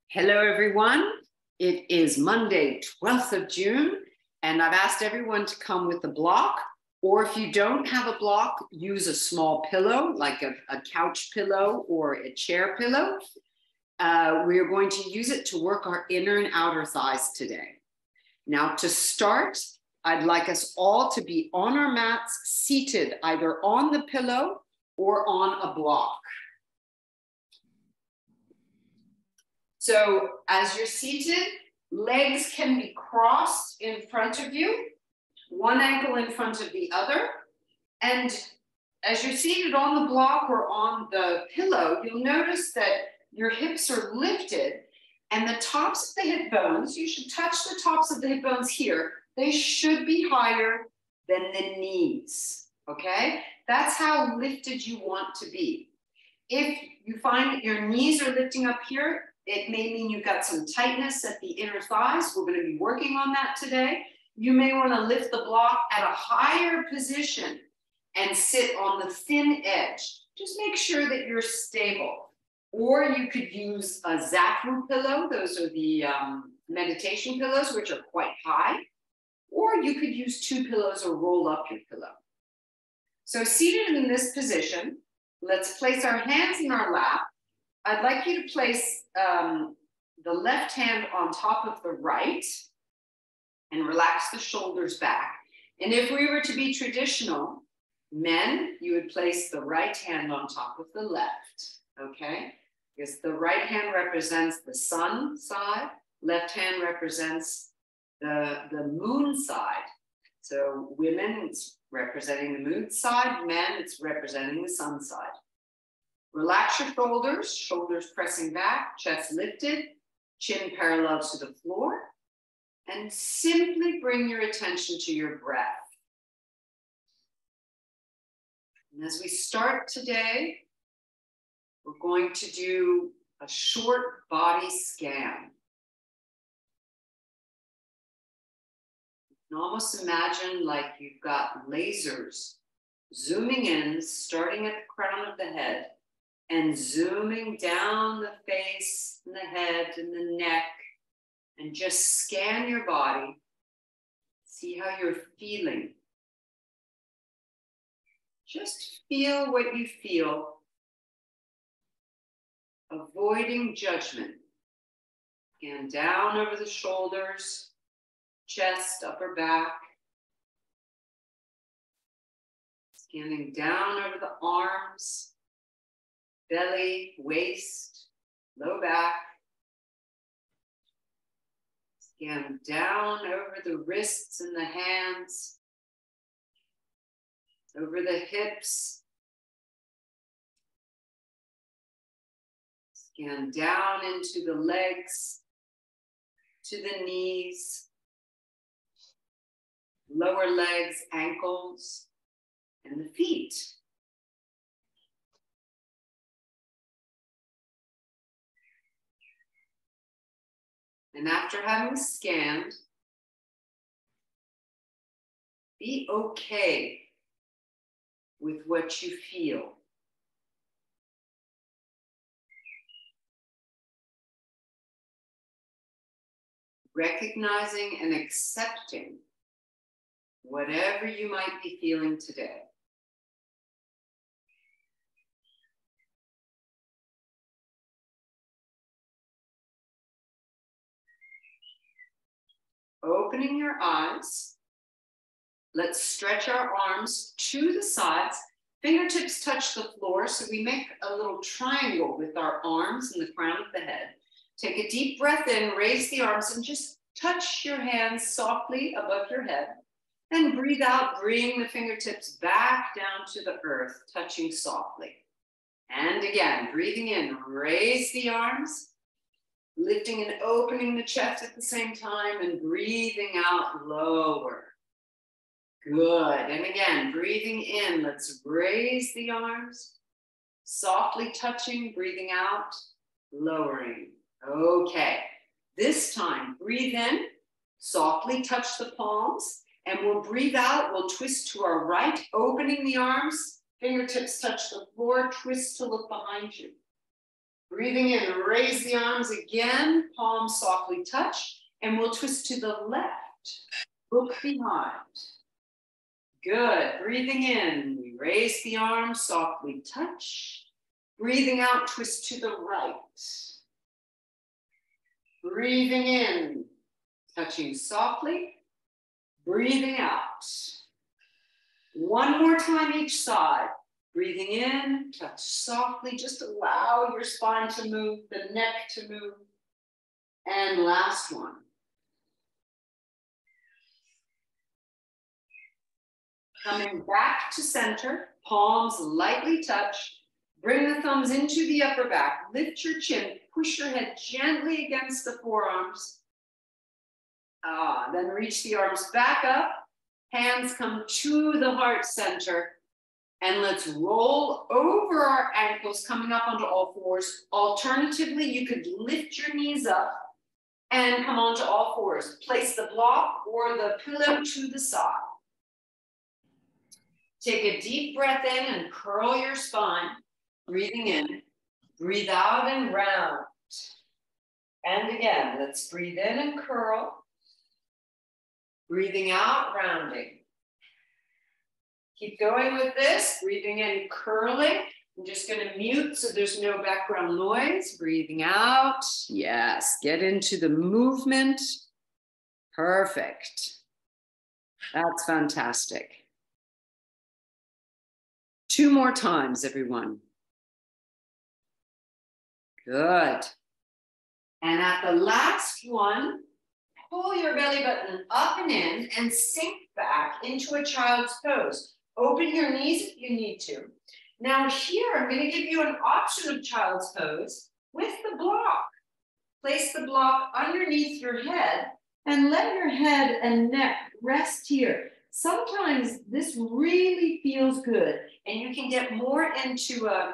Hello, everyone. It is Monday, 12th of June, and I've asked everyone to come with a block, or if you don't have a block, use a small pillow, like a couch pillow or a chair pillow. We are going to use it to work our inner and outer thighs today. Now, to start, I'd like us all to be on our mats, seated either on the pillow or on a block. So as you're seated, legs can be crossed in front of you, one ankle in front of the other. And as you're seated on the block or on the pillow, you'll notice that your hips are lifted and the tops of the hip bones, you should touch the tops of the hip bones here. They should be higher than the knees, okay? That's how lifted you want to be. If you find that your knees are lifting up here, it may mean you've got some tightness at the inner thighs. We're going to be working on that today. You may want to lift the block at a higher position and sit on the thin edge. Just make sure that you're stable. Or you could use a Zafu pillow. Those are the meditation pillows, which are quite high. Or you could use two pillows or roll up your pillow. So seated in this position, let's place our hands in our lap. I'd like you to place the left hand on top of the right and relax the shoulders back. And if we were to be traditional, men, you would place the right hand on top of the left, okay? Because the right hand represents the sun side, left hand represents the moon side. So women, it's representing the moon side, men, it's representing the sun side. Relax your shoulders, shoulders pressing back, chest lifted, chin parallel to the floor, and simply bring your attention to your breath. And as we start today, we're going to do a short body scan. You can almost imagine like you've got lasers zooming in, starting at the crown of the head, and zooming down the face and the head and the neck, and just scan your body. See how you're feeling. Just feel what you feel, avoiding judgment. Scan down over the shoulders, chest, upper back. Scanning down over the arms, belly, waist, low back. Scan down over the wrists and the hands, over the hips. Scan down into the legs, to the knees, lower legs, ankles, and the feet. And after having scanned, be okay with what you feel. Recognizing and accepting whatever you might be feeling today. Opening your eyes, let's stretch our arms to the sides. Fingertips touch the floor, so we make a little triangle with our arms and the crown of the head. Take a deep breath in, raise the arms, and just touch your hands softly above your head. And breathe out, bring the fingertips back down to the earth, touching softly. And again, breathing in, raise the arms. Lifting and opening the chest at the same time and breathing out lower. Good. And again, breathing in, let's raise the arms. Softly touching, breathing out, lowering. Okay. This time, breathe in, softly touch the palms, and we'll breathe out. We'll twist to our right, opening the arms, fingertips touch the floor, twist to look behind you. Breathing in, raise the arms again, palms softly touch, and we'll twist to the left. Look behind. Good. Breathing in, we raise the arms, softly touch. Breathing out, twist to the right. Breathing in, touching softly. Breathing out. One more time each side. Breathing in, touch softly. Just allow your spine to move, the neck to move. And last one. Coming back to center, palms lightly touch. Bring the thumbs into the upper back. Lift your chin. Push your head gently against the forearms. Then reach the arms back up. Hands come to the heart center. And let's roll over our ankles, coming up onto all fours. Alternatively, you could lift your knees up and come onto all fours. Place the block or the pillow to the side. Take a deep breath in and curl your spine. Breathing in, breathe out and round. And again, let's breathe in and curl. Breathing out, rounding. Keep going with this, breathing in, curling. I'm just going to mute so there's no background noise. Breathing out. Yes, get into the movement. Perfect. That's fantastic. 2 more times, everyone. Good. And at the last one, pull your belly button up and in and sink back into a child's pose. Open your knees if you need to. Now here, I'm going to give you an option of child's pose with the block. Place the block underneath your head and let your head and neck rest here. Sometimes this really feels good, and you can get more into a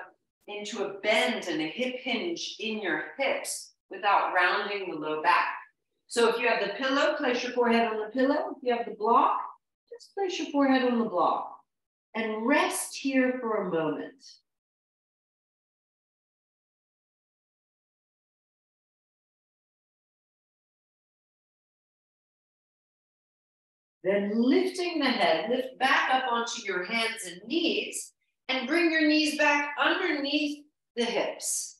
bend and a hip hinge in your hips without rounding the low back. So if you have the pillow, place your forehead on the pillow. If you have the block, just place your forehead on the block and rest here for a moment. Then lifting the head, lift back up onto your hands and knees and bring your knees back underneath the hips.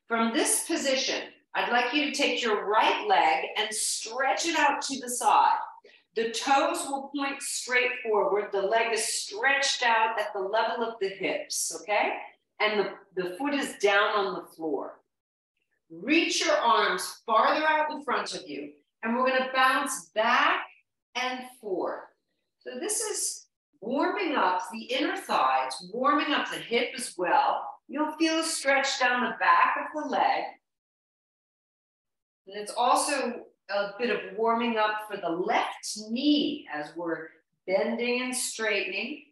From this position, I'd like you to take your right leg and stretch it out to the side. The toes will point straight forward. The leg is stretched out at the level of the hips, okay? And the foot is down on the floor. Reach your arms farther out in front of you, and we're going to bounce back and forth. So this is warming up the inner thighs, warming up the hip as well. You'll feel a stretch down the back of the leg. And it's also a bit of warming up for the left knee as we're bending and straightening.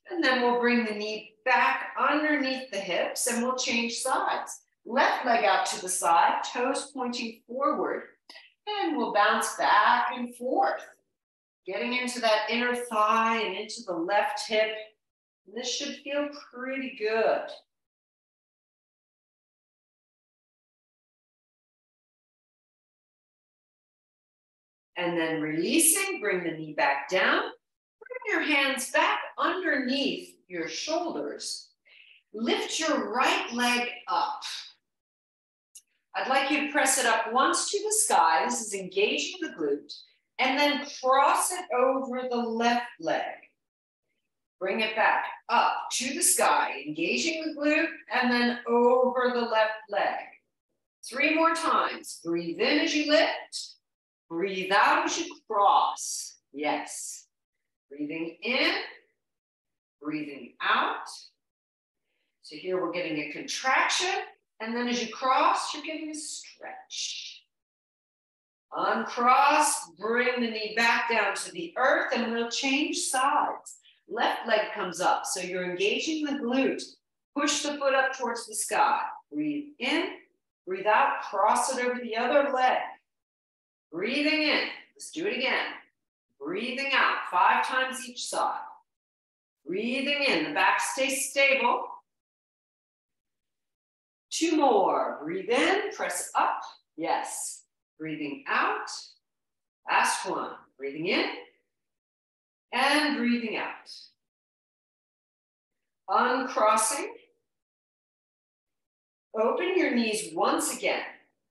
And then we'll bring the knee back underneath the hips and we'll change sides. Left leg out to the side, toes pointing forward, and we'll bounce back and forth, getting into that inner thigh and into the left hip. And this should feel pretty good. And then releasing, bring the knee back down. Bring your hands back underneath your shoulders. Lift your right leg up. I'd like you to press it up once to the sky. This is engaging the glute. And then cross it over the left leg. Bring it back up to the sky, engaging the glute, and then over the left leg. 3 more times. Breathe in as you lift. Breathe out as you cross. Yes. Breathing in, breathing out. So here we're getting a contraction, and then as you cross, you're getting a stretch. Uncross, bring the knee back down to the earth, and we'll change sides. Left leg comes up, so you're engaging the glute. Push the foot up towards the sky. Breathe in, breathe out, cross it over the other leg. Breathing in, let's do it again. Breathing out, 5 times each side. Breathing in, the back stays stable. 2 more. Breathe in, press up. Yes. Breathing out. Last one. Breathing in and breathing out. Uncrossing. Open your knees once again.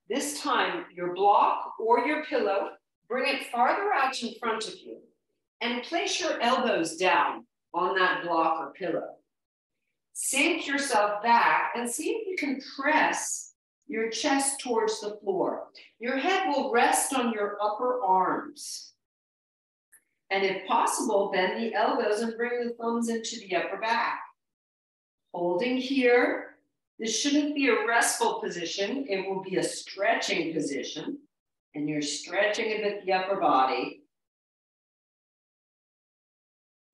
This time, your block or your pillow, bring it farther out in front of you and place your elbows down on that block or pillow. Sink yourself back and see if you can press your chest towards the floor. Your head will rest on your upper arms. And if possible, bend the elbows and bring the thumbs into the upper back. Holding here. This shouldn't be a restful position. It will be a stretching position. And you're stretching a bit the upper body.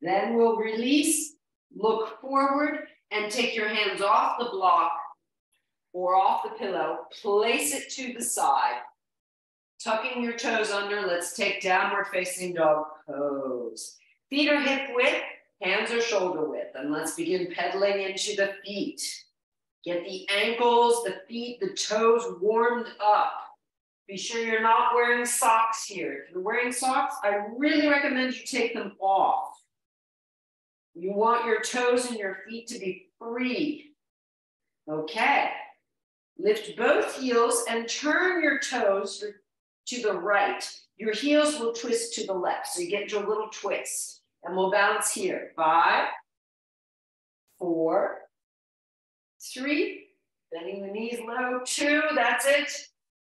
Then we'll release, look forward, and take your hands off the block or off the pillow. Place it to the side. Tucking your toes under. Let's take downward facing dog pose. Feet are hip width, hands are shoulder width. And let's begin pedaling into the feet. Get the ankles, the feet, the toes warmed up. Be sure you're not wearing socks here. If you're wearing socks, I really recommend you take them off. You want your toes and your feet to be free. Okay. Lift both heels and turn your toes to the right. Your heels will twist to the left. So you get into a little twist. And we'll bounce here. 5, 4, 3, bending the knees low, 2, that's it.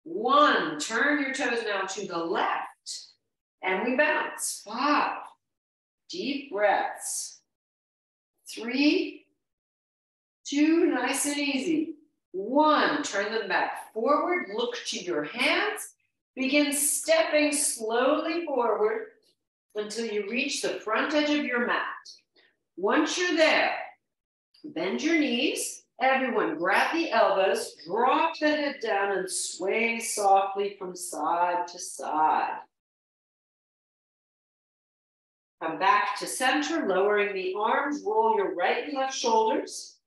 1, turn your toes now to the left. And we bounce. 5, deep breaths. 3, 2, nice and easy. 1, turn them back forward, look to your hands. Begin stepping slowly forward until you reach the front edge of your mat. Once you're there, bend your knees. Everyone, grab the elbows, drop the head down, and sway softly from side to side. Come back to center, lowering the arms, roll your right and left shoulders.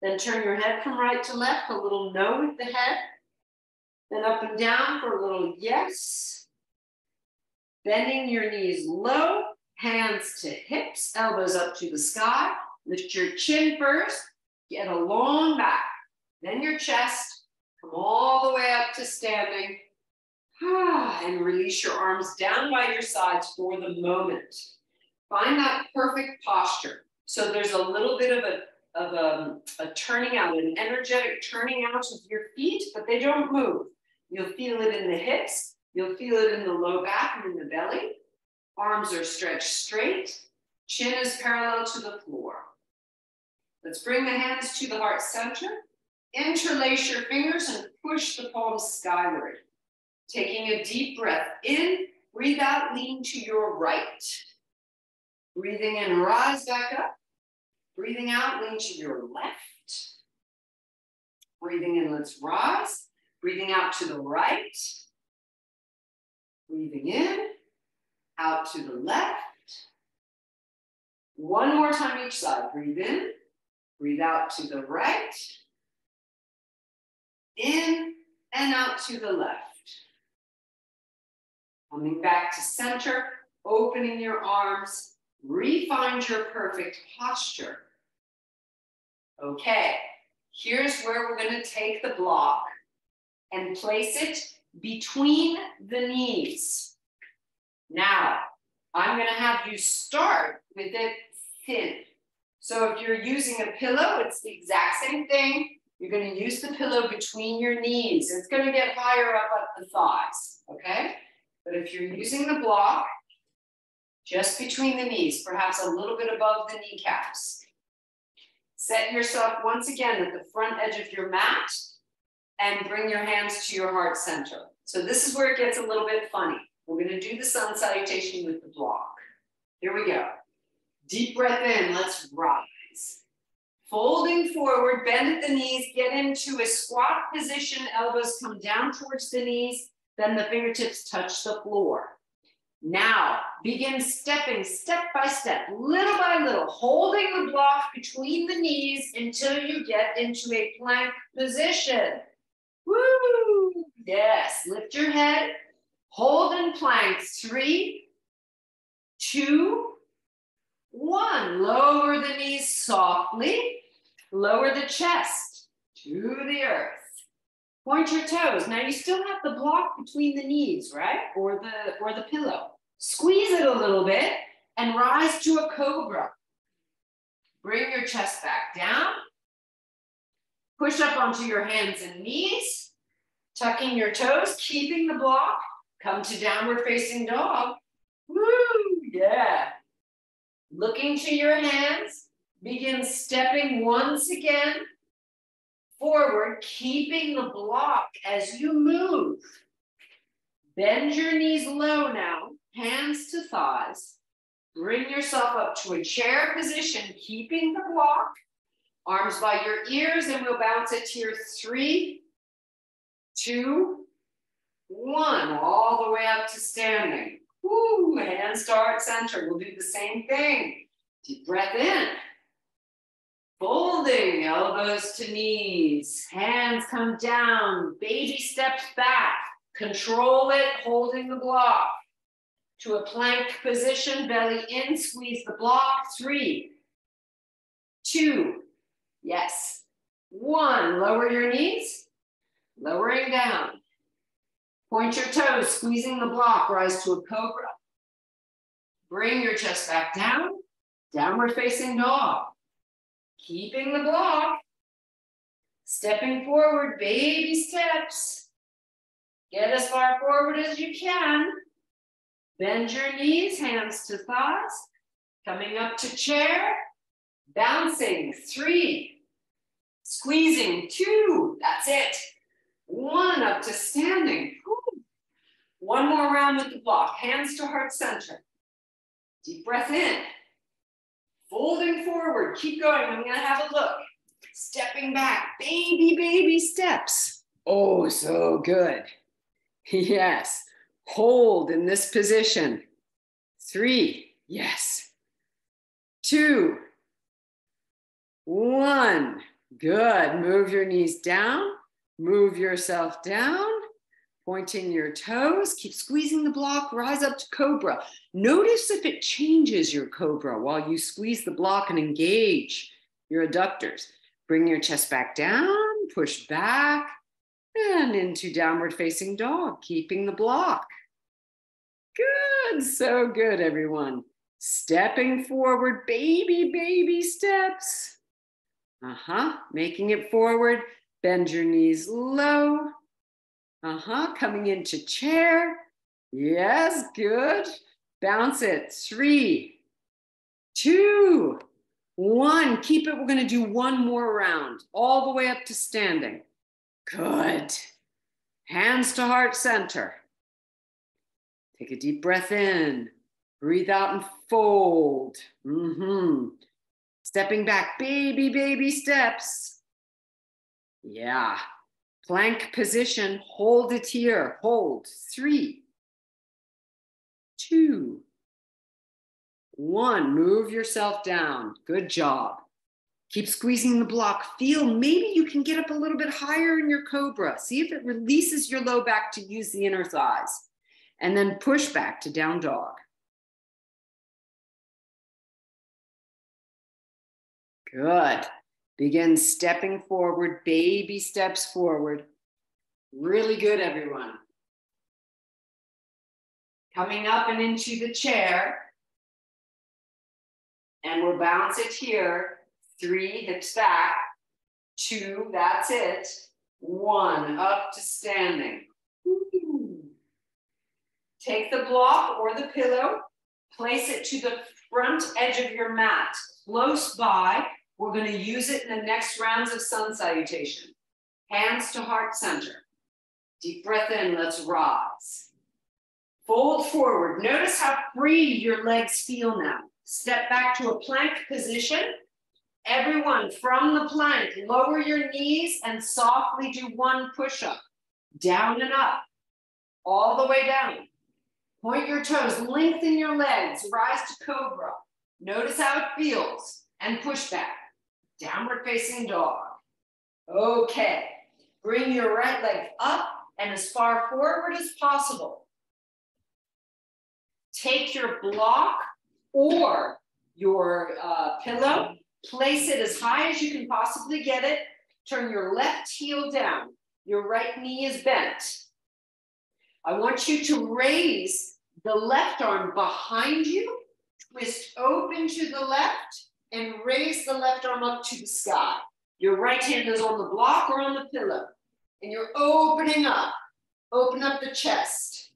Then turn your head from right to left, a little no with the head. Then up and down for a little yes. Bending your knees low, hands to hips, elbows up to the sky. Lift your chin first. Get a long back, then your chest, come all the way up to standing, and release your arms down by your sides for the moment. Find that perfect posture. So there's a little bit of a turning out, an energetic turning out of your feet, but they don't move. You'll feel it in the hips, you'll feel it in the low back and in the belly. Arms are stretched straight, chin is parallel to the floor. Let's bring the hands to the heart center. Interlace your fingers and push the palms skyward. Taking a deep breath in, breathe out, lean to your right. Breathing in, rise back up. Breathing out, lean to your left. Breathing in, let's rise. Breathing out to the right. Breathing in, out to the left. One more time each side. Breathe in. Breathe out to the right, in and out to the left. Coming back to center, opening your arms, re-find your perfect posture. Okay, here's where we're going to take the block and place it between the knees. Now, I'm going to have you start with it thin. So if you're using a pillow, it's the exact same thing. You're going to use the pillow between your knees. It's going to get higher up at the thighs, okay? But if you're using the block, just between the knees, perhaps a little bit above the kneecaps. Set yourself once again at the front edge of your mat and bring your hands to your heart center. So this is where it gets a little bit funny. We're going to do the sun salutation with the block. Here we go. Deep breath in, let's rise. Folding forward, bend at the knees, get into a squat position, elbows come down towards the knees, then the fingertips touch the floor. Now, begin stepping step by step, little by little, holding the block between the knees until you get into a plank position. Woo! Yes, lift your head, hold in plank. 3, 2, 1. Lower the knees softly, lower the chest to the earth. Point your toes. Now you still have the block between the knees, right? Or the pillow. Squeeze it a little bit and rise to a cobra. Bring your chest back down. Push up onto your hands and knees. Tucking your toes, keeping the block. Come to downward facing dog. Woo, yeah. Looking to your hands. Begin stepping once again forward, keeping the block as you move. Bend your knees low now, hands to thighs. Bring yourself up to a chair position, keeping the block. Arms by your ears, and we'll bounce it to your 3, 2, 1. All the way up to standing. Woo, hands to heart center. We'll do the same thing. Deep breath in. Folding, elbows to knees, hands come down, baby steps back, control it, holding the block. To a plank position, belly in, squeeze the block. 3, 2, yes, 1. Lower your knees, lowering down. Point your toes, squeezing the block, rise to a cobra. Bring your chest back down, downward facing dog. Keeping the block, stepping forward, baby steps. Get as far forward as you can. Bend your knees, hands to thighs. Coming up to chair, bouncing. 3, squeezing. 2, that's it. 1, up to standing. Woo. 1 more round with the block, hands to heart center. Deep breath in. Folding forward, keep going. I'm gonna have a look. Stepping back, baby steps. Oh, so good. Yes, hold in this position. 3, yes. 2, 1, good. Move your knees down, move yourself down. Pointing your toes, keep squeezing the block, rise up to cobra. Notice if it changes your cobra while you squeeze the block and engage your adductors. Bring your chest back down, push back, and into downward facing dog, keeping the block. Good, so good, everyone. Stepping forward, baby steps. Making it forward, bend your knees low. Coming into chair. Yes, good. Bounce it. 3, 2, 1. Keep it. We're going to do 1 more round, all the way up to standing. Good. Hands to heart center. Take a deep breath in. Breathe out and fold. Stepping back, baby steps. Yeah. Plank position, hold it here, hold. 3, 2, 1. Move yourself down. Good job. Keep squeezing the block. Feel maybe you can get up a little bit higher in your cobra. See if it releases your low back to use the inner thighs. And then push back to down dog. Good. Begin stepping forward, baby steps forward. Really good, everyone. Coming up and into the chair. And we'll bounce it here. 3, hips back. 2, that's it. 1, up to standing. Woo. Take the block or the pillow, place it to the front edge of your mat, close by. We're going to use it in the next rounds of sun salutation. Hands to heart center. Deep breath in, let's rise. Fold forward. Notice how free your legs feel now. Step back to a plank position. Everyone from the plank, lower your knees and softly do 1 push-up. Down and up. All the way down. Point your toes, lengthen your legs, rise to cobra. Notice how it feels and push back. Downward facing dog. Okay, bring your right leg up and as far forward as possible. Take your block or your pillow, place it as high as you can possibly get it. Turn your left heel down. Your right knee is bent. I want you to raise the left arm behind you, twist open to the left, and raise the left arm up to the sky. Your right hand is on the block or on the pillow, and you're opening up. Open up the chest.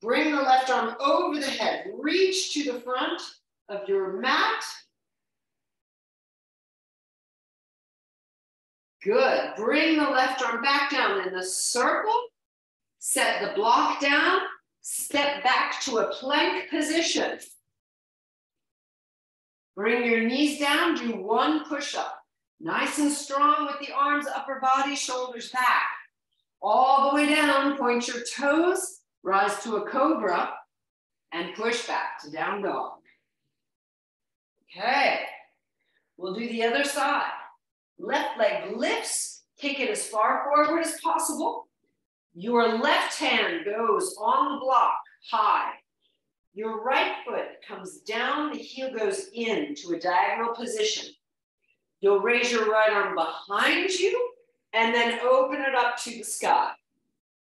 Bring the left arm over the head. Reach to the front of your mat. Good. Bring the left arm back down in the circle. Set the block down. Step back to a plank position. Bring your knees down. Do one push-up. Nice and strong with the arms, upper body, shoulders back. All the way down. Point your toes. Rise to a cobra. And push back to down dog. Okay. We'll do the other side. Left leg lifts, kick it as far forward as possible. Your left hand goes on the block, high. Your right foot comes down, the heel goes into a diagonal position. You'll raise your right arm behind you and then open it up to the sky.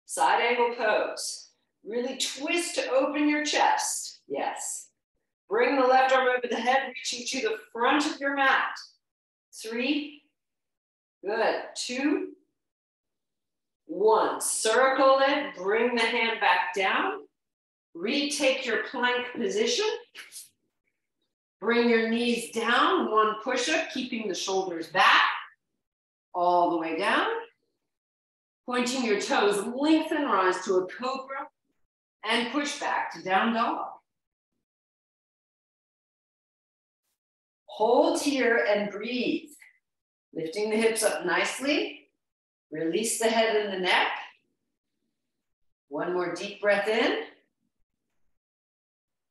Side angle pose. Really twist to open your chest. Yes. Bring the left arm over the head, reaching to the front of your mat. 3, good, 2, 1. Circle it, bring the hand back down. Retake your plank position. Bring your knees down, 1 push-up, keeping the shoulders back. All the way down. Pointing your toes, lengthen, rise to a cobra. And push back to down dog. Hold here and breathe. Lifting the hips up nicely. Release the head and the neck. 1 more deep breath in.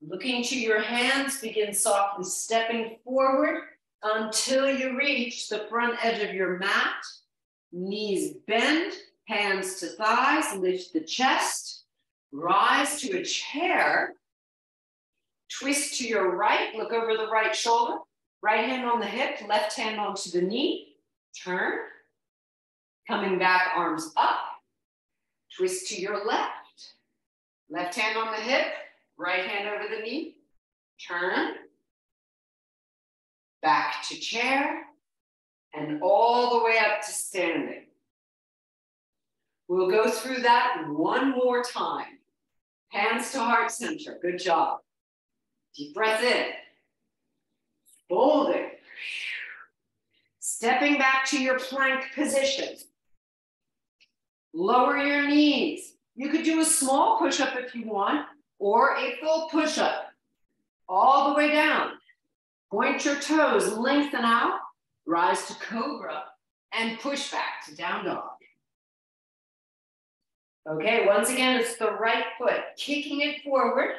Looking to your hands, begin softly stepping forward until you reach the front edge of your mat. Knees bend, hands to thighs, lift the chest. Rise to a chair. Twist to your right, look over the right shoulder. Right hand on the hip, left hand onto the knee. Turn. Coming back, arms up. Twist to your left. Left hand on the hip, right hand over the knee. Turn. Back to chair. And all the way up to standing. We'll go through that 1 more time. Hands to heart center. Good job. Deep breath in. Folding. Stepping back to your plank position. Lower your knees. You could do a small push-up if you want, or a full push-up. All the way down. Point your toes, lengthen out, rise to cobra, and push back to down dog. Okay, once again, it's the right foot, kicking it forward.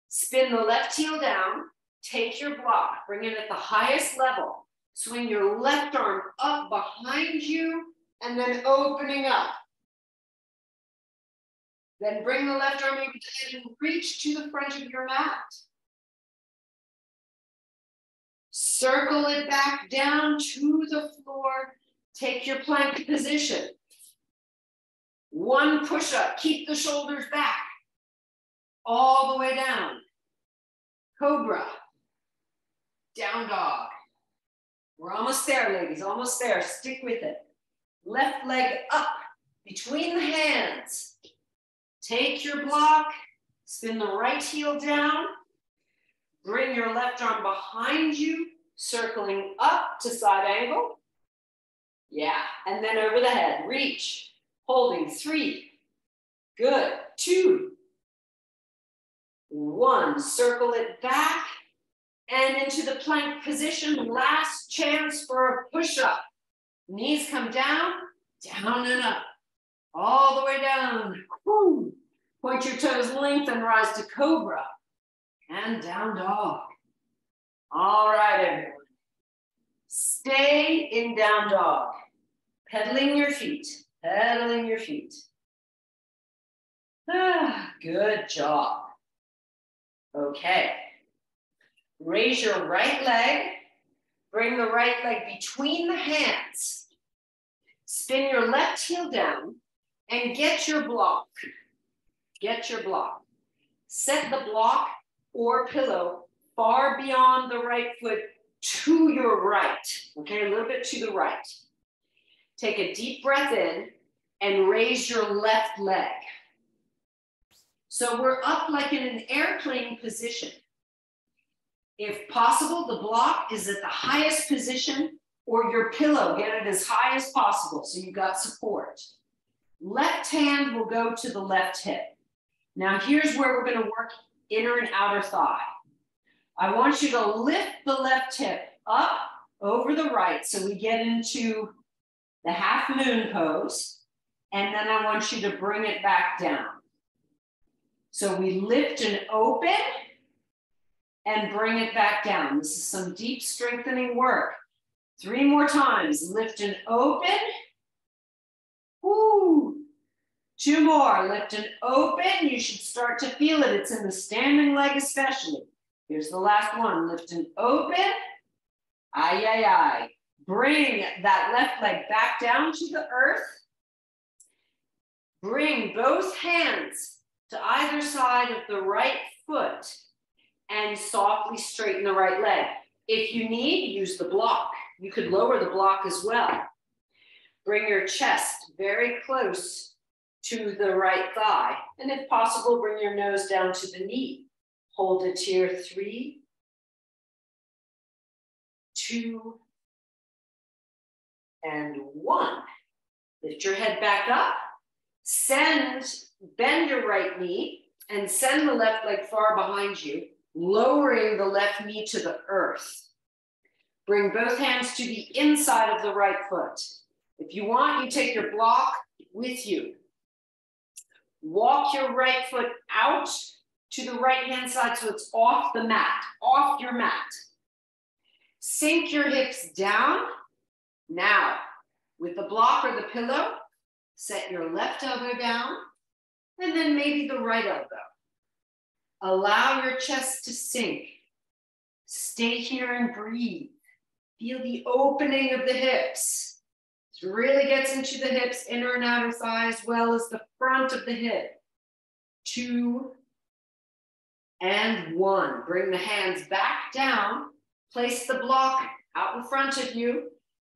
Spin the left heel down. Take your block, bring it at the highest level. Swing your left arm up behind you and then opening up. Then bring the left arm over the head and reach to the front of your mat. Circle it back down to the floor. Take your plank position. 1 push-up, keep the shoulders back. All the way down. Cobra. Down dog. We're almost there, ladies, almost there. Stick with it. Left leg up between the hands. Take your block, spin the right heel down. Bring your left arm behind you, circling up to side angle. Yeah, and then over the head, reach. Holding 3, good, 2, 1, circle it back and into the plank position. Last chance for a push-up. Knees come down, down and up. all the way down. Woo. Point your toes, lengthen, rise to cobra. And down dog. All right, everyone. Stay in down dog. Pedaling your feet, pedaling your feet. Ah, good job. Okay. Raise your right leg. Bring the right leg between the hands. Spin your left heel down and get your block. Get your block. Set the block or pillow far beyond the right foot to your right. Okay, a little bit to the right. Take a deep breath in and raise your left leg. So we're up like in an airplane position. If possible, the block is at the highest position, or your pillow, get it as high as possible so you've got support. Left hand will go to the left hip. Now here's where we're going to work inner and outer thigh. I want you to lift the left hip up over the right so we get into the half moon pose, and then I want you to bring it back down. So we lift and open and bring it back down. This is some deep strengthening work. 3 more times, lift and open. Woo. 2 more, lift and open. You should start to feel it. It's in the standing leg especially. Here's the last one, lift and open. Ay, ay, ay. Bring that left leg back down to the earth. Bring both hands to either side of the right foot and softly straighten the right leg. If you need, use the block. You could lower the block as well. Bring your chest very close to the right thigh. And if possible, bring your nose down to the knee. Hold it here, 3, 2, and 1. Lift your head back up. Bend your right knee and send the left leg far behind you, lowering the left knee to the earth. Bring both hands to the inside of the right foot. If you want, you take your block with you. Walk your right foot out to the right-hand side so it's off the mat, off your mat. Sink your hips down. Now, with the block or the pillow, set your left elbow down and then maybe the right elbow. Allow your chest to sink. Stay here and breathe. Feel the opening of the hips. This really gets into the hips, inner and outer thigh, as well as the front of the hip. 2 and 1. Bring the hands back down. Place the block out in front of you.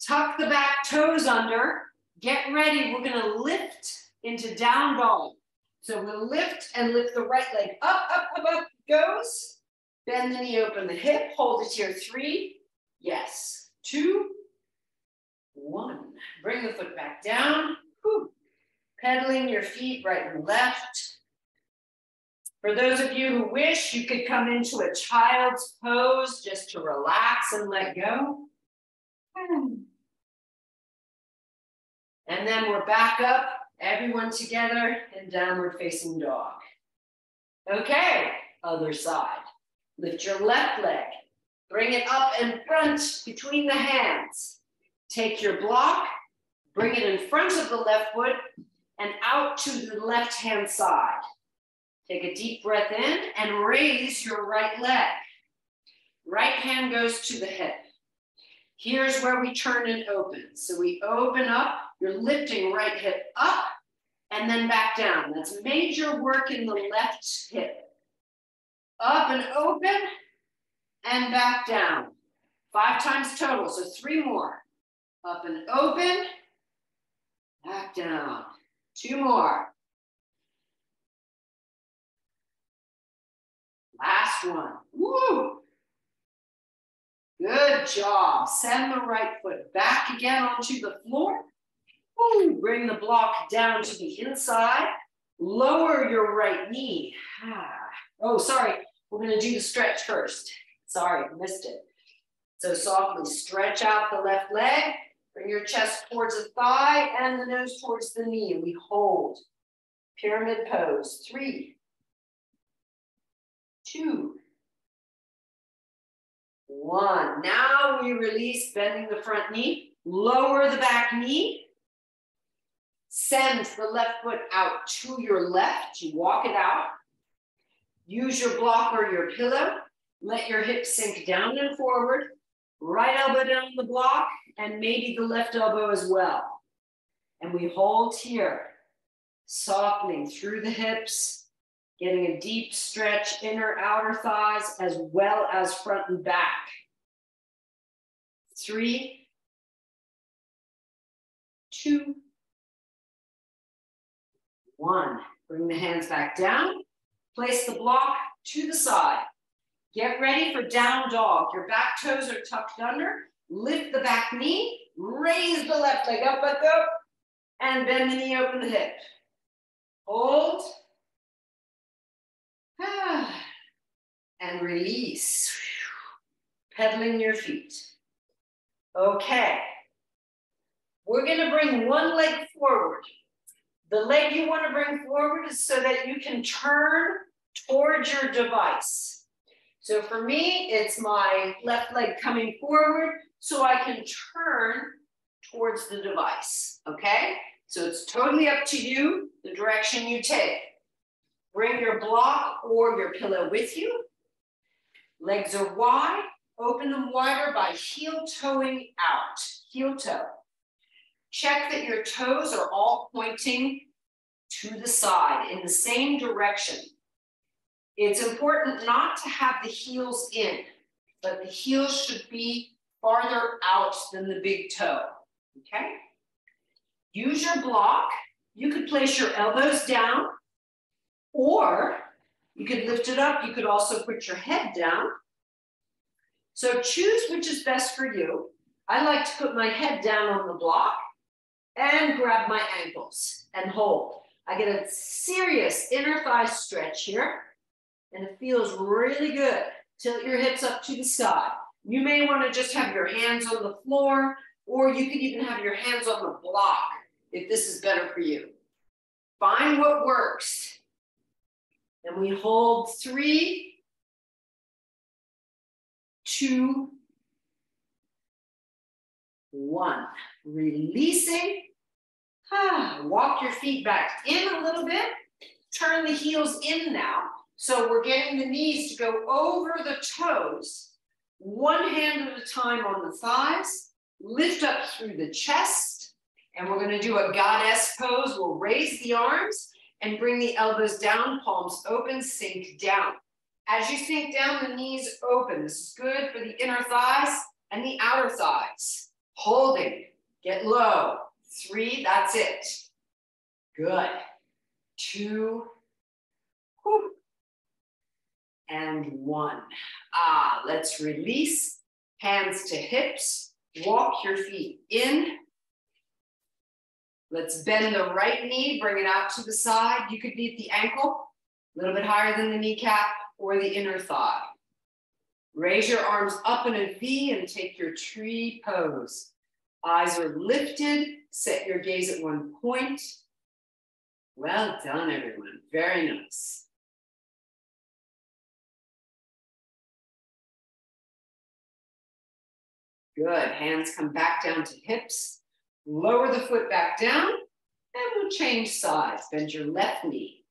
Tuck the back toes under. Get ready. We're going to lift into down dog. So we'll lift and lift the right leg up, up, up, up it goes. Bend the knee, open the hip. Hold it here. 3. Yes. 2, 1. Bring the foot back down. Whew. Pedaling your feet right and left. For those of you who wish, you could come into a child's pose just to relax and let go. And then we're back up, everyone together in downward facing dog. Okay, other side. Lift your left leg. Bring it up in front between the hands. Take your block, bring it in front of the left foot and out to the left-hand side. Take a deep breath in and raise your right leg. Right hand goes to the hip. Here's where we turn and open. So we open up, you're lifting right hip up and then back down. That's major work in the left hip. Up and open and back down. 5 times total, so 3 more. Up and open, back down. 2 more. Last one. Woo! Good job. Send the right foot back again onto the floor. Woo! Bring the block down to the inside. Lower your right knee. Oh, sorry. We're going to do the stretch first. Sorry, missed it. So softly stretch out the left leg. Bring your chest towards the thigh and the nose towards the knee. We hold. Pyramid pose. 3, 2, 1. Now we release, bending the front knee. Lower the back knee. Send the left foot out to your left. You walk it out. Use your block or your pillow. Let your hips sink down and forward. Right elbow down the block and maybe the left elbow as well. And we hold here, softening through the hips, getting a deep stretch, inner, outer thighs, as well as front and back. 3, 2, 1. Bring the hands back down. Place the block to the side. Get ready for down dog. Your back toes are tucked under. Lift the back knee. Raise the left leg up, and bend the knee, open the hip. Hold. And release. Pedaling your feet. Okay. We're going to bring one leg forward. The leg you want to bring forward is so that you can turn towards your device. So for me, it's my left leg coming forward so I can turn towards the device, okay? So it's totally up to you, the direction you take. Bring your block or your pillow with you. Legs are wide. Open them wider by heel toeing out, heel toe. Check that your toes are all pointing to the side in the same direction. It's important not to have the heels in, but the heels should be farther out than the big toe, okay? Use your block. You could place your elbows down, or you could lift it up. You could also put your head down. So choose which is best for you. I like to put my head down on the block and grab my ankles and hold. I get a serious inner thigh stretch here, and it feels really good. Tilt your hips up to the sky. You may want to just have your hands on the floor, or you could even have your hands on the block if this is better for you. Find what works. And we hold 3, 2, 1. Releasing. Walk your feet back in a little bit. Turn the heels in now. So we're getting the knees to go over the toes. One hand at a time on the thighs. Lift up through the chest. And we're going to do a goddess pose. We'll raise the arms and bring the elbows down, palms open, sink down. As you sink down, the knees open. This is good for the inner thighs and the outer thighs. Holding. Get low. 3, that's it. Good. 2, and 1. Let's release. Hands to hips. Walk your feet in. Let's bend the right knee, bring it out to the side. You could be at the ankle, a little bit higher than the kneecap, or the inner thigh. Raise your arms up in a V and take your tree pose. Eyes are lifted. Set your gaze at one point. Well done, everyone. Very nice. Good. Hands come back down to hips. Lower the foot back down, and we'll change sides. Bend your left knee.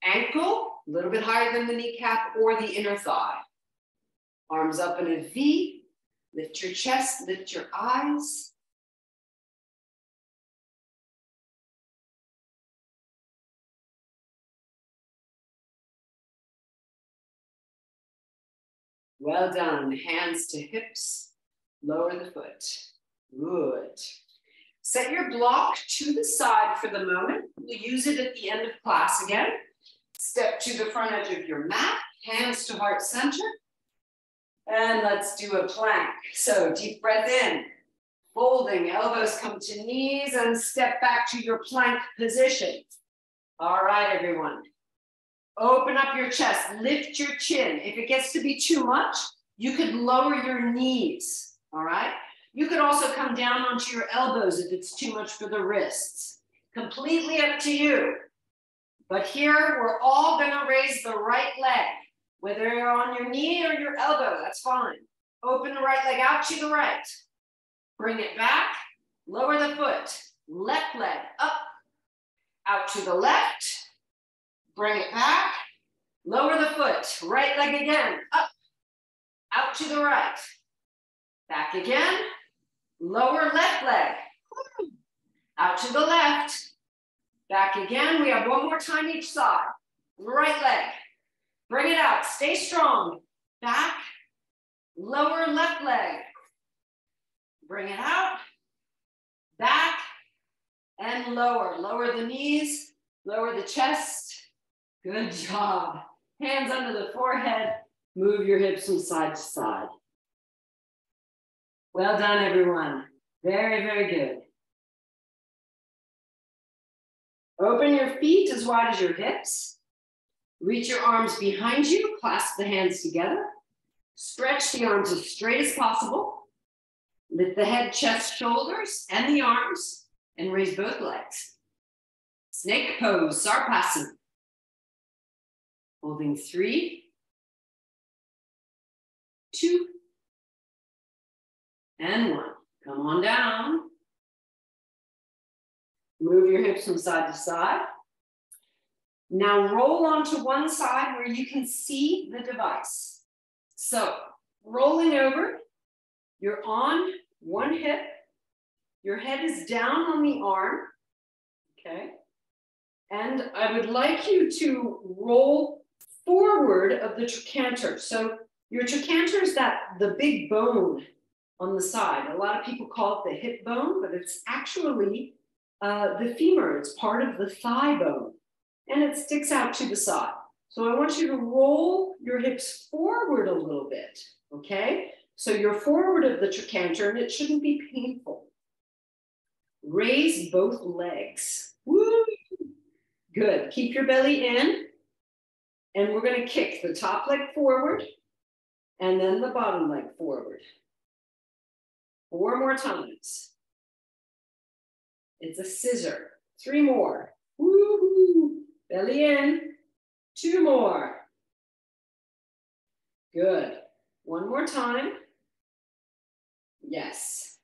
Ankle, a little bit higher than the kneecap or the inner thigh. Arms up in a V. Lift your chest, lift your eyes. Well done. Hands to hips. Lower the foot. Good. Set your block to the side for the moment. We'll use it at the end of class again. Step to the front edge of your mat. Hands to heart center. And let's do a plank. So deep breath in. Folding. Elbows come to knees and step back to your plank position. All right, everyone. Open up your chest, lift your chin. If it gets to be too much, you could lower your knees, all right? You could also come down onto your elbows if it's too much for the wrists. Completely up to you. But here, we're all gonna raise the right leg. Whether you're on your knee or your elbow, that's fine. Open the right leg out to the right. Bring it back, lower the foot. Left leg up, out to the left. Bring it back, lower the foot. Right leg again, up, out to the right. Back again, lower left leg. Out to the left. Back again, we have one more time each side. Right leg. Bring it out, stay strong. Back, lower left leg. Bring it out. Back and lower. Lower the knees, lower the chest. Good job. Hands under the forehead. Move your hips from side to side. Well done, everyone. Very, very good. Open your feet as wide as your hips. Reach your arms behind you, clasp the hands together. Stretch the arms as straight as possible. Lift the head, chest, shoulders, and the arms, and raise both legs. Snake pose, Sarpasana. Holding 3, 2, and 1. Come on down. Move your hips from side to side. Now roll onto one side where you can see the device. So rolling over, you're on one hip, your head is down on the arm, okay? And I would like you to roll forward of the trochanter. So your trochanter is the big bone on the side. A lot of people call it the hip bone, but it's actually the femur. It's part of the thigh bone, and it sticks out to the side. So I want you to roll your hips forward a little bit, okay? So you're forward of the trochanter, and it shouldn't be painful. Raise both legs. Woo! Good. Keep your belly in, and we're going to kick the top leg forward, and then the bottom leg forward. 4 more times. It's a scissor. 3 more. Woo-hoo. Belly in. 2 more. Good. 1 more time. Yes.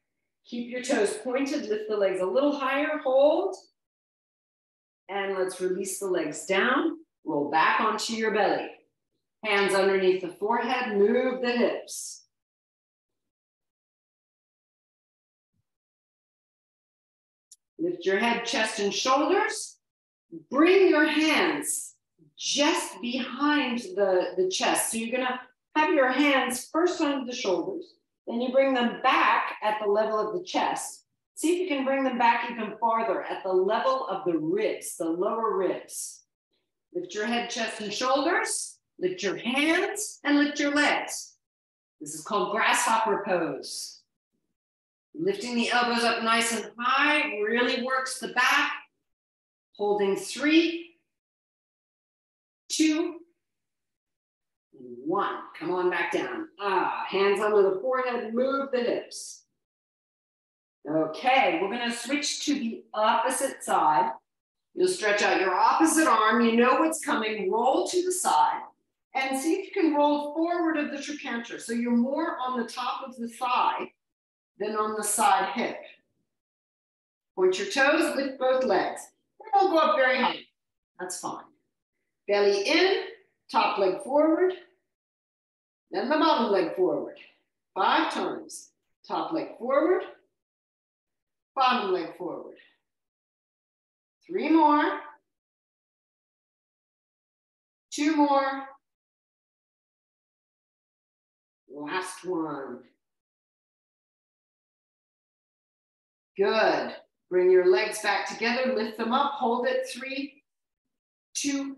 Keep your toes pointed. Lift the legs a little higher. Hold. And let's release the legs down. Roll back onto your belly. Hands underneath the forehead. Move the hips. Lift your head, chest, and shoulders. Bring your hands just behind the chest. So you're gonna have your hands first under the shoulders, then you bring them back at the level of the chest. See if you can bring them back even farther at the level of the ribs, the lower ribs. Lift your head, chest, and shoulders. Lift your hands and lift your legs. This is called grasshopper pose. Lifting the elbows up nice and high really works the back. Holding 3, 2, 1. Come on back down. Hands under the forehead, move the hips. Okay, we're gonna switch to the opposite side. You'll stretch out your opposite arm. You know what's coming. Roll to the side and see if you can roll forward of the trochanter. So you're more on the top of the thigh than on the side hip. Point your toes, lift both legs. They won't go up very high. That's fine. Belly in, top leg forward, then the bottom leg forward. 5 times. Top leg forward, bottom leg forward. 3 more. 2 more. Last one. Good. Bring your legs back together, lift them up, hold it. 3, 2,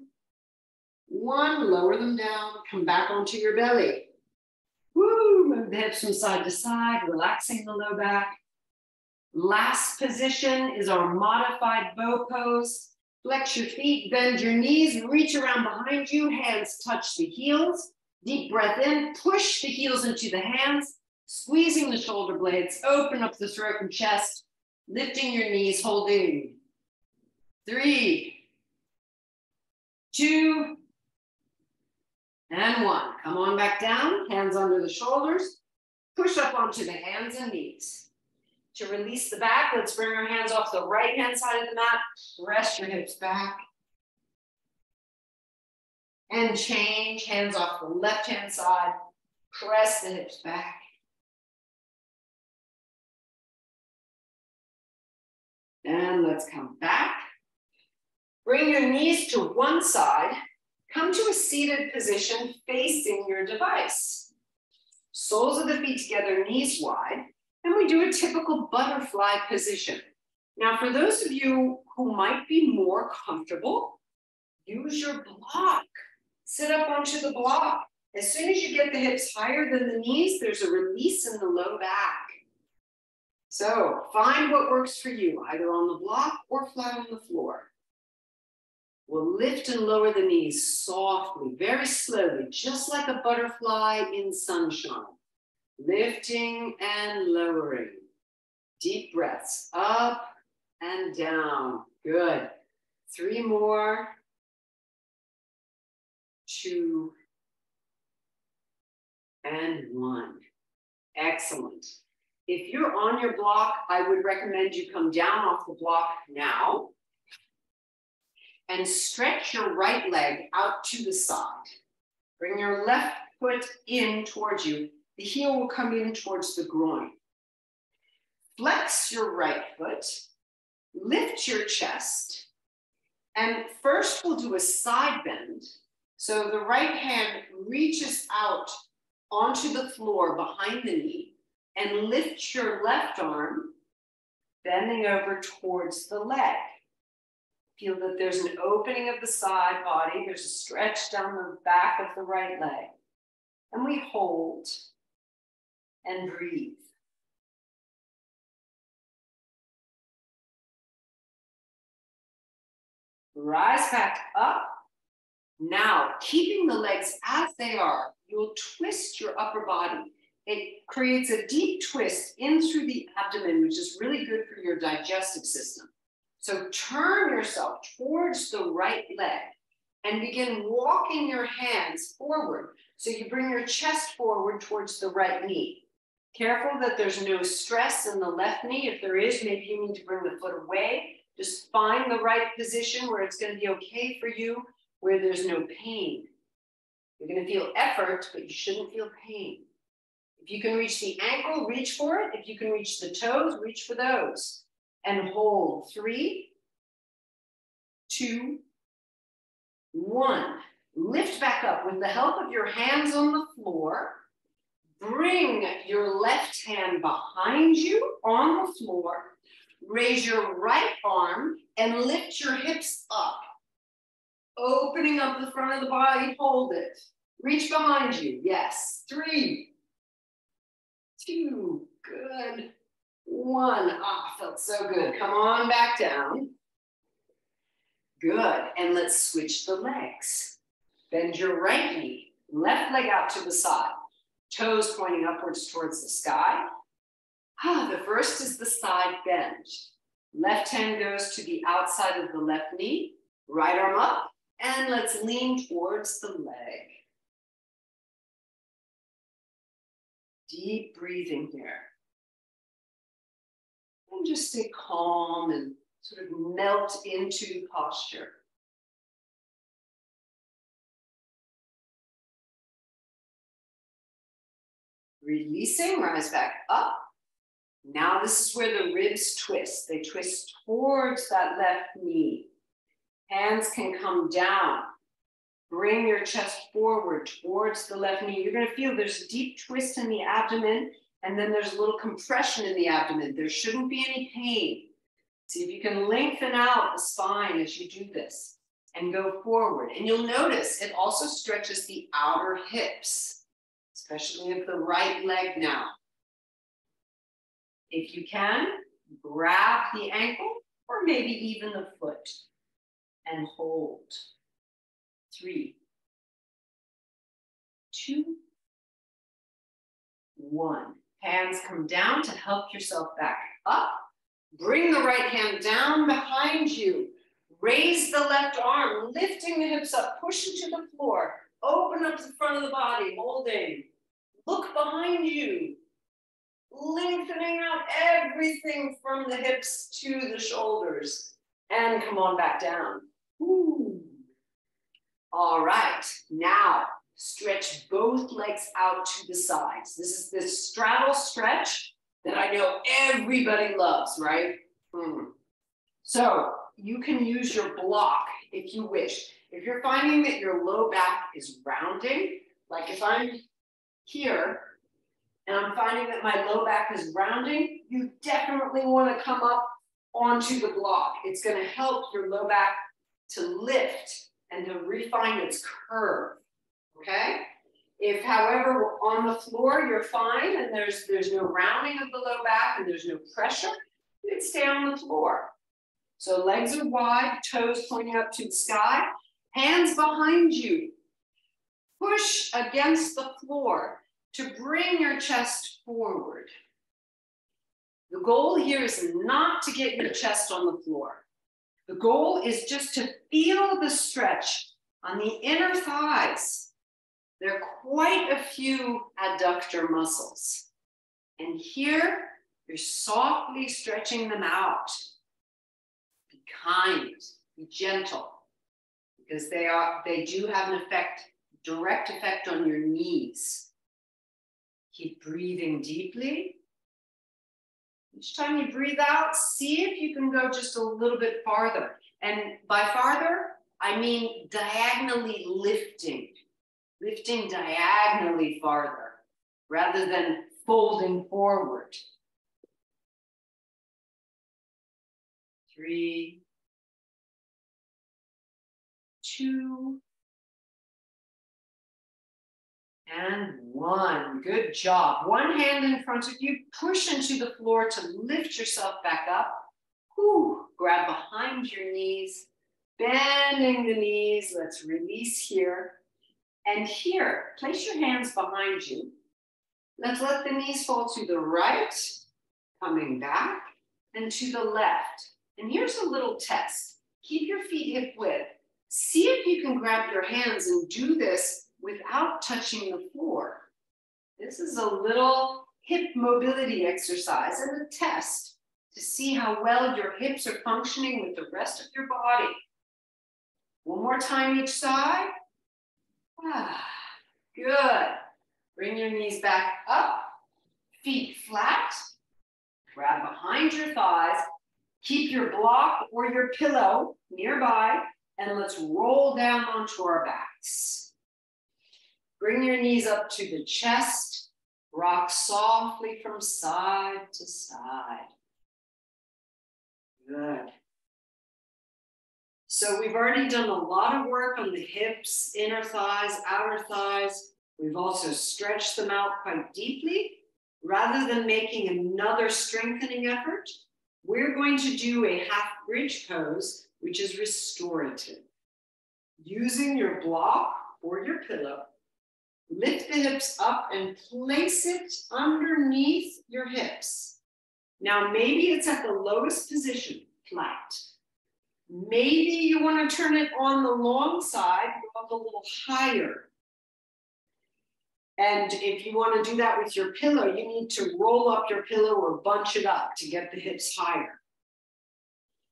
1. Lower them down, come back onto your belly. Woo, move the hips from side to side, relaxing the low back. Last position is our modified bow pose. Flex your feet, bend your knees, reach around behind you, hands touch the heels. Deep breath in, push the heels into the hands. Squeezing the shoulder blades, open up the throat and chest, lifting your knees, holding. 3, 2, and 1. Come on back down, hands under the shoulders. Push up onto the hands and knees. To release the back, let's bring our hands off the right-hand side of the mat. Rest your hips back. And change, hands off the left-hand side. Press the hips back. And let's come back. Bring your knees to one side. Come to a seated position facing your device. Soles of the feet together, knees wide. And we do a typical butterfly position. Now, for those of you who might be more comfortable, use your block. Sit up onto the block. As soon as you get the hips higher than the knees, there's a release in the low back. So find what works for you, either on the block or flat on the floor. We'll lift and lower the knees softly, very slowly, just like a butterfly in sunshine. Lifting and lowering. Deep breaths up and down. Good. 3 more. 2 and 1. Excellent. If you're on your block, I would recommend you come down off the block now and stretch your right leg out to the side. Bring your left foot in towards you. The heel will come in towards the groin. Flex your right foot, lift your chest, and first we'll do a side bend. So the right hand reaches out onto the floor behind the knee and lift your left arm, bending over towards the leg. Feel that there's an opening of the side body. There's a stretch down the back of the right leg. And we hold and breathe. Rise back up. Now, keeping the legs as they are, you'll twist your upper body. It creates a deep twist in through the abdomen, which is really good for your digestive system. So turn yourself towards the right leg and begin walking your hands forward. So you bring your chest forward towards the right knee. Careful that there's no stress in the left knee. If there is, maybe you need to bring the foot away. Just find the right position where it's going to be okay for you, where there's no pain. You're going to feel effort, but you shouldn't feel pain. If you can reach the ankle, reach for it. If you can reach the toes, reach for those. And hold. 3, 2, 1. Lift back up with the help of your hands on the floor. Bring your left hand behind you on the floor. Raise your right arm and lift your hips up. Opening up the front of the body, hold it. Reach behind you. Yes. 3, 2, good. 1. Ah, felt so good. Come on back down. Good. And let's switch the legs. Bend your right knee, left leg out to the side. Toes pointing upwards towards the sky. The first is the side bend. Left hand goes to the outside of the left knee. Right arm up. And let's lean towards the leg. Deep breathing here. And just stay calm and sort of melt into posture. Releasing, rise back up. Now this is where the ribs twist. They twist towards that left knee. Hands can come down. Bring your chest forward towards the left knee. You're going to feel there's a deep twist in the abdomen, and then there's a little compression in the abdomen. There shouldn't be any pain. See if you can lengthen out the spine as you do this and go forward. And you'll notice it also stretches the outer hips, especially of the right leg now. If you can, grab the ankle or maybe even the foot and hold. 3, 2, 1. Hands come down to help yourself back up. Bring the right hand down behind you. Raise the left arm, lifting the hips up, push into the floor. Open up the front of the body, holding. Look behind you. Lengthening out everything from the hips to the shoulders. And come on back down. Ooh. All right, now stretch both legs out to the sides. This is the straddle stretch that I know everybody loves, right? So you can use your block if you wish. If you're finding that your low back is rounding, like if I'm here and I'm finding that my low back is rounding, you definitely want to come up onto the block. It's going to help your low back to lift and to refine its curve, okay? If, however, on the floor you're fine and there's no rounding of the low back and there's no pressure, you can stay on the floor. So legs are wide, toes pointing up to the sky, hands behind you. Push against the floor to bring your chest forward. The goal here is not to get your chest on the floor. The goal is just to feel the stretch on the inner thighs. There are quite a few adductor muscles. And here, you're softly stretching them out. Be kind, be gentle, because they do have an effect, direct effect on your knees. Keep breathing deeply. Each time you breathe out, see if you can go just a little bit farther. And by farther, I mean diagonally lifting diagonally farther, rather than folding forward. 3, 2, and 1. Good job. One hand in front of you. Push into the floor to lift yourself back up. Whew. Grab behind your knees. Bending the knees. Let's release here. And here, place your hands behind you. Let's let the knees fall to the right, coming back, and to the left. And here's a little test. Keep your feet hip width. See if you can grab your hands and do this without touching the floor. This is a little hip mobility exercise and a test to see how well your hips are functioning with the rest of your body. One more time each side. Good. Bring your knees back up, feet flat. Grab behind your thighs. Keep your block or your pillow nearby, and let's roll down onto our backs. Bring your knees up to the chest. Rock softly from side to side. Good. So we've already done a lot of work on the hips, inner thighs, outer thighs. We've also stretched them out quite deeply. Rather than making another strengthening effort, we're going to do a half bridge pose, which is restorative. Using your block or your pillow, lift the hips up and place it underneath your hips. Now, maybe it's at the lowest position, flat. Maybe you want to turn it on the long side, go up a little higher. And if you want to do that with your pillow, you need to roll up your pillow or bunch it up to get the hips higher.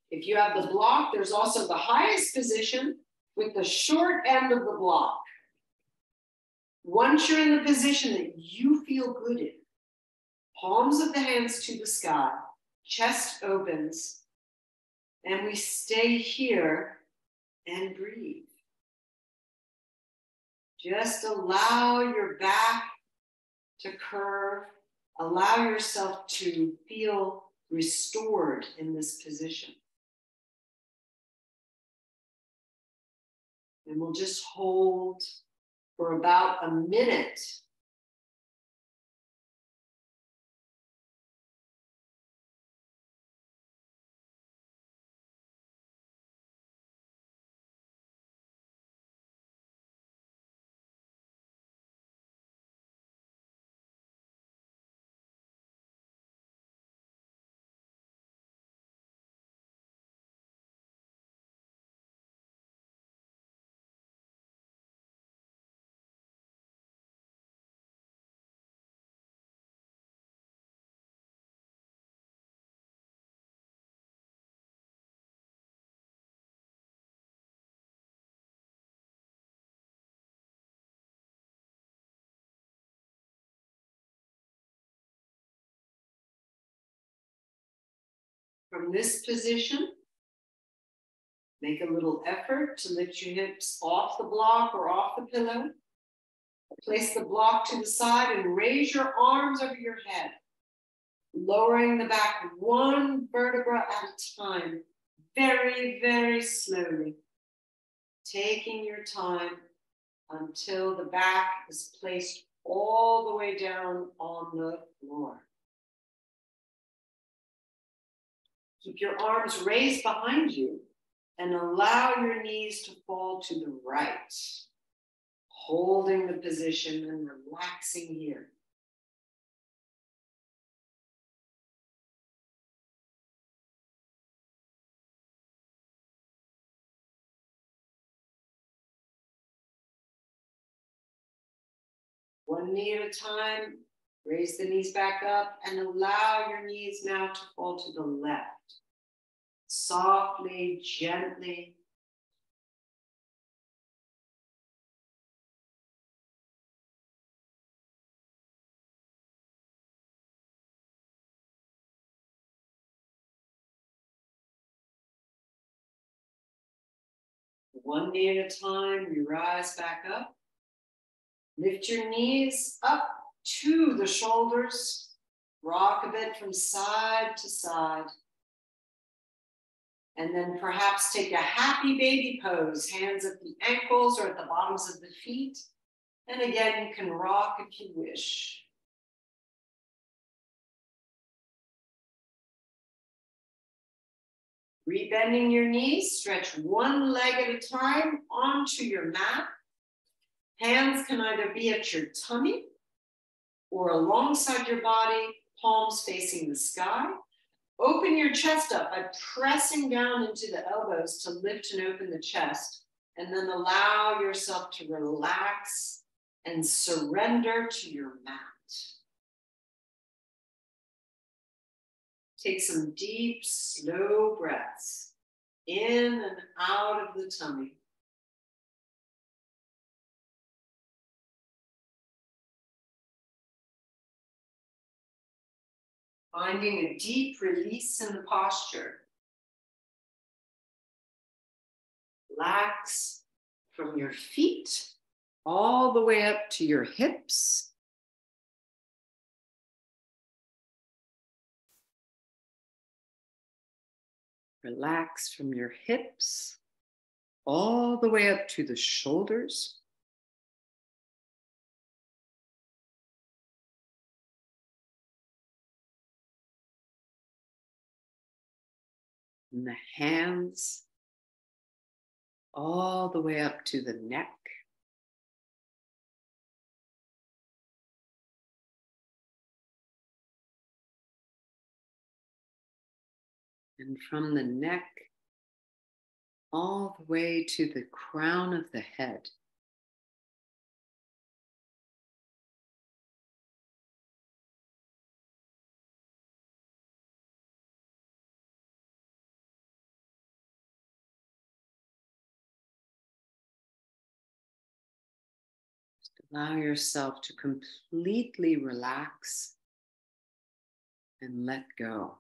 If you have the block, there's also the highest position with the short end of the block. Once you're in the position that you feel good in, palms of the hands to the sky, chest opens, and we stay here and breathe. Just allow your back to curve. Allow yourself to feel restored in this position. And we'll just hold for about a minute. From this position, make a little effort to lift your hips off the block or off the pillow. Place the block to the side and raise your arms over your head, lowering the back one vertebra at a time, very, very slowly, taking your time until the back is placed all the way down on the floor. Keep your arms raised behind you and allow your knees to fall to the right, holding the position and relaxing here. One knee at a time, raise the knees back up and allow your knees now to fall to the left. Softly, gently. One knee at a time, you rise back up. Lift your knees up to the shoulders. Rock a bit from side to side. And then perhaps take a happy baby pose, hands at the ankles or at the bottoms of the feet. And again, you can rock if you wish. Rebending your knees, stretch one leg at a time onto your mat. Hands can either be at your tummy or alongside your body, palms facing the sky. Open your chest up by pressing down into the elbows to lift and open the chest, and then allow yourself to relax and surrender to your mat. Take some deep, slow breaths in and out of the tummy. Finding a deep release in the posture. Relax from your feet all the way up to your hips. Relax from your hips all the way up to the shoulders. And the hands all the way up to the neck. And from the neck all the way to the crown of the head. Allow yourself to completely relax and let go.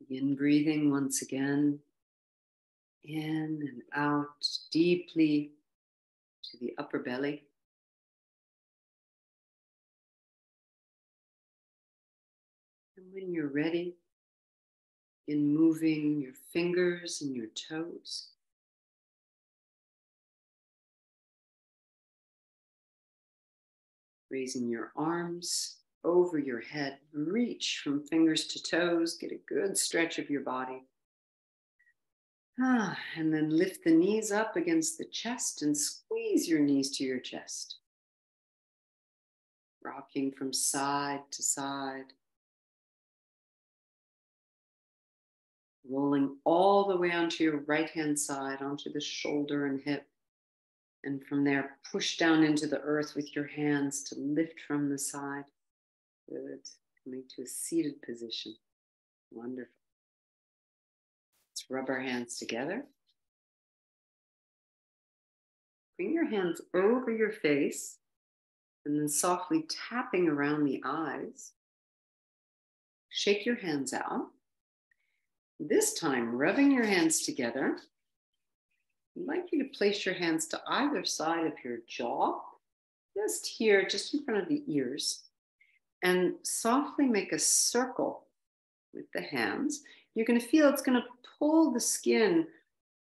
Begin breathing once again, in and out deeply to the upper belly. And when you're ready, in moving your fingers and your toes. Raising your arms over your head, reach from fingers to toes, get a good stretch of your body. And then lift the knees up against the chest and squeeze your knees to your chest. Rocking from side to side. Rolling all the way onto your right-hand side, onto the shoulder and hip. And from there, push down into the earth with your hands to lift from the side. Good. Coming to a seated position. Wonderful. Let's rub our hands together. Bring your hands over your face and then softly tapping around the eyes. Shake your hands out. This time, rubbing your hands together. I'd like you to place your hands to either side of your jaw, just here, just in front of the ears, and softly make a circle with the hands. You're going to feel it's going to pull the skin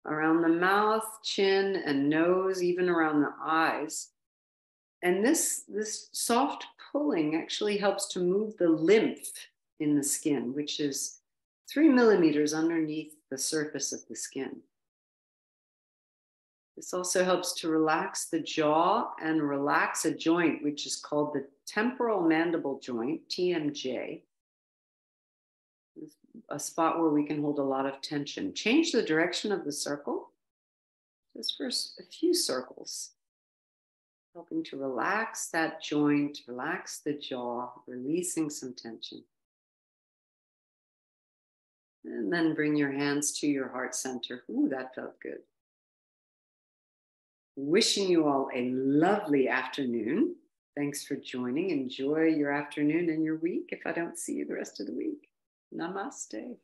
around the mouth, chin, and nose, even around the eyes. And this soft pulling actually helps to move the lymph in the skin, which is 3 millimeters underneath the surface of the skin. This also helps to relax the jaw and relax a joint, which is called the temporal mandible joint, TMJ. It's a spot where we can hold a lot of tension. Change the direction of the circle, just for a few circles, helping to relax that joint, relax the jaw, releasing some tension. And then bring your hands to your heart center. Ooh, that felt good. Wishing you all a lovely afternoon. Thanks for joining. Enjoy your afternoon and your week if I don't see you the rest of the week. Namaste.